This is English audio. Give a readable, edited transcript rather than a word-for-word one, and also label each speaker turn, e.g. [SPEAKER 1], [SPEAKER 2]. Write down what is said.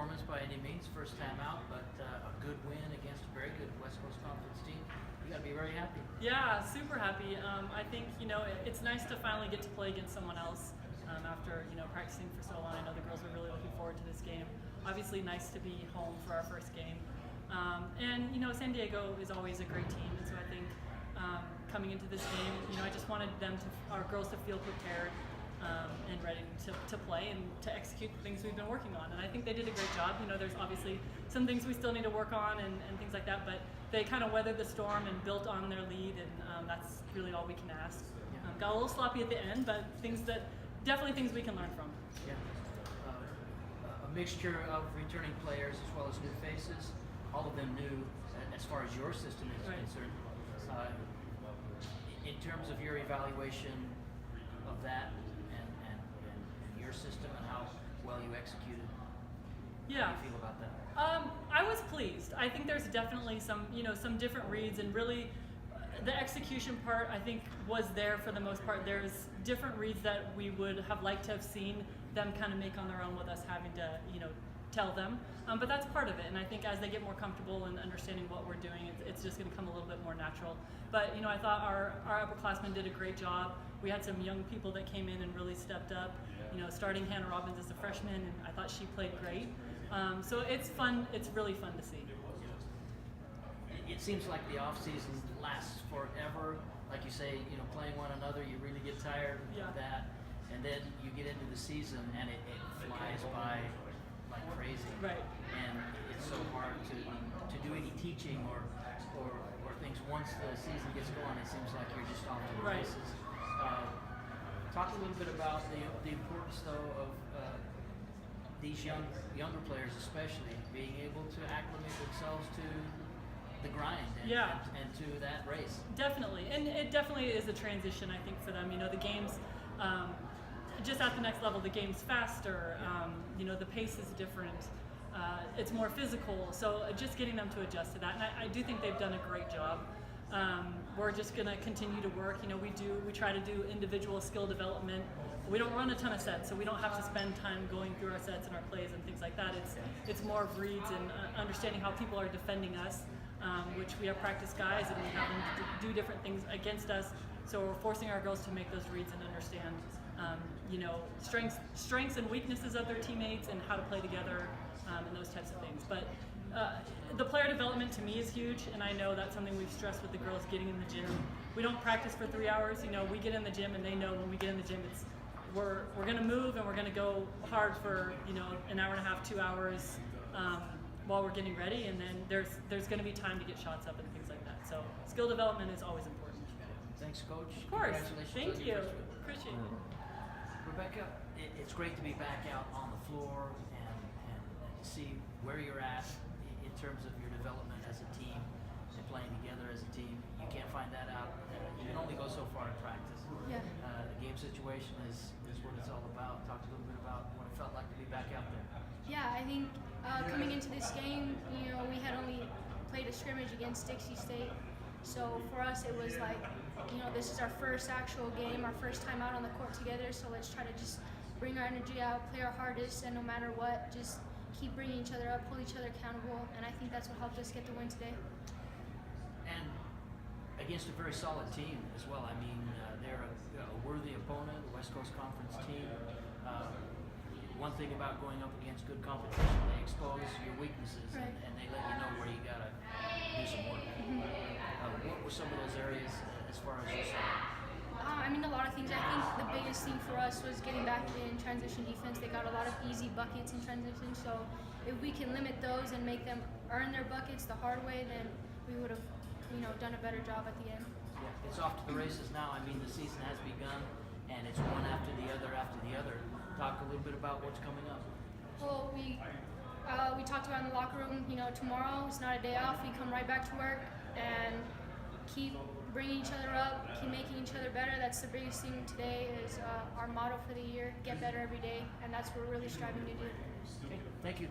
[SPEAKER 1] performance by any means, first time out, but a good win against a very good West Coast Conference team. You got to be very happy.
[SPEAKER 2] Yeah, super happy. I think it's nice to finally get to play against someone else after practicing for so long. I know the girls are really looking forward to this game. Obviously, nice to be home for our first game. And San Diego is always a great team, and so I think coming into this game, I just wanted our girls to feel prepared and ready to play and to execute the things we've been working on. And I think they did a great job. There's obviously some things we still need to work on and things like that, but they kind of weathered the storm and built on their lead, and that's really all we can ask. Got a little sloppy at the end, but definitely things we can learn from.
[SPEAKER 1] Yeah. A mixture of returning players as well as new faces, all of them new as far as your system is concerned. In terms of your evaluation of that and your system and how well you executed,
[SPEAKER 2] yeah.
[SPEAKER 1] How do you feel about that?
[SPEAKER 2] I was pleased. I think there's definitely some different reads, and really the execution part I think was there for the most part. There's different reads that we would have liked to have seen them kind of make on their own with us having to tell them, but that's part of it. And I think as they get more comfortable and understanding what we're doing, it's just going to come a little bit more natural. But I thought our upperclassmen did a great job. We had some young people that came in and really stepped up. Starting Hannah Robbins as a freshman, and I thought she played great. So it's fun. It's really fun to see.
[SPEAKER 1] It seems like the off season lasts forever. Like you say, playing one another, you really get tired of that, and then you get into the season and it flies by like crazy.
[SPEAKER 2] Right.
[SPEAKER 1] And it's so hard to do any teaching or things. Once the season gets going, it seems like you're just off to the races. Talk a little bit about the importance, though, of these younger players, especially being able to acclimate themselves to the grind and to that race.
[SPEAKER 2] Definitely, and it definitely is a transition, I think, for them. The game's just at the next level. The game's faster. The pace is different. It's more physical. So just getting them to adjust to that, and I do think they've done a great job. We're just going to continue to work. We try to do individual skill development. We don't run a ton of sets, so we don't have to spend time going through our sets and our plays and things like that. It's more of reads and understanding how people are defending us, which we have practice guys and we have them do different things against us. So we're forcing our girls to make those reads and understand, strengths and weaknesses of their teammates and how to play together and those types of things. But the player development to me is huge, and I know that's something we've stressed with the girls getting in the gym. We don't practice for 3 hours. We get in the gym, and they know when we get in the gym, we're going to move and we're going to go hard for an hour and a half, 2 hours while we're getting ready, and then there's going to be time to get shots up and things like that. So skill development is always important.
[SPEAKER 1] Thanks, Coach.
[SPEAKER 2] Of course.
[SPEAKER 1] Congratulations.
[SPEAKER 2] Thank you. Appreciate it.
[SPEAKER 1] Rebecca, it's great to be back out on the floor and to see where you're at in terms of your development as a team and playing together as a team. You can't find that out. You can only go so far in practice.
[SPEAKER 3] Yeah.
[SPEAKER 1] The game situation is what it's all about. Talk a little bit about what it felt like to be back out there.
[SPEAKER 3] Yeah, I think coming into this game, we had only played a scrimmage against Dixie State. So for us, it was like, this is our first actual game, our first time out on the court together. So let's try to just bring our energy out, play our hardest, and no matter what, just keep bringing each other up, hold each other accountable. And I think that's what helped us get the win today.
[SPEAKER 1] And against a very solid team as well. I mean, they're a worthy opponent, a West Coast Conference team. One thing about going up against good competition, they expose your weaknesses and they let you know where you gotta do some work. What were some of those areas as far as you saw?
[SPEAKER 3] A lot of things. I think the biggest thing for us was getting back in transition defense. They got a lot of easy buckets in transition, so if we can limit those and make them earn their buckets the hard way, then we would have, done a better job at the end.
[SPEAKER 1] Yeah, it's off to the races now. I mean, the season has begun, and it's one after the other after the other. Talk a little bit about what's coming up.
[SPEAKER 3] Well, we talked about in the locker room. Tomorrow it's not a day off. We come right back to work and keep bringing each other up, keep making each other better. That's the biggest thing today. Is our motto for the year: get better every day, and that's what we're really striving to do.
[SPEAKER 1] Okay, thank you.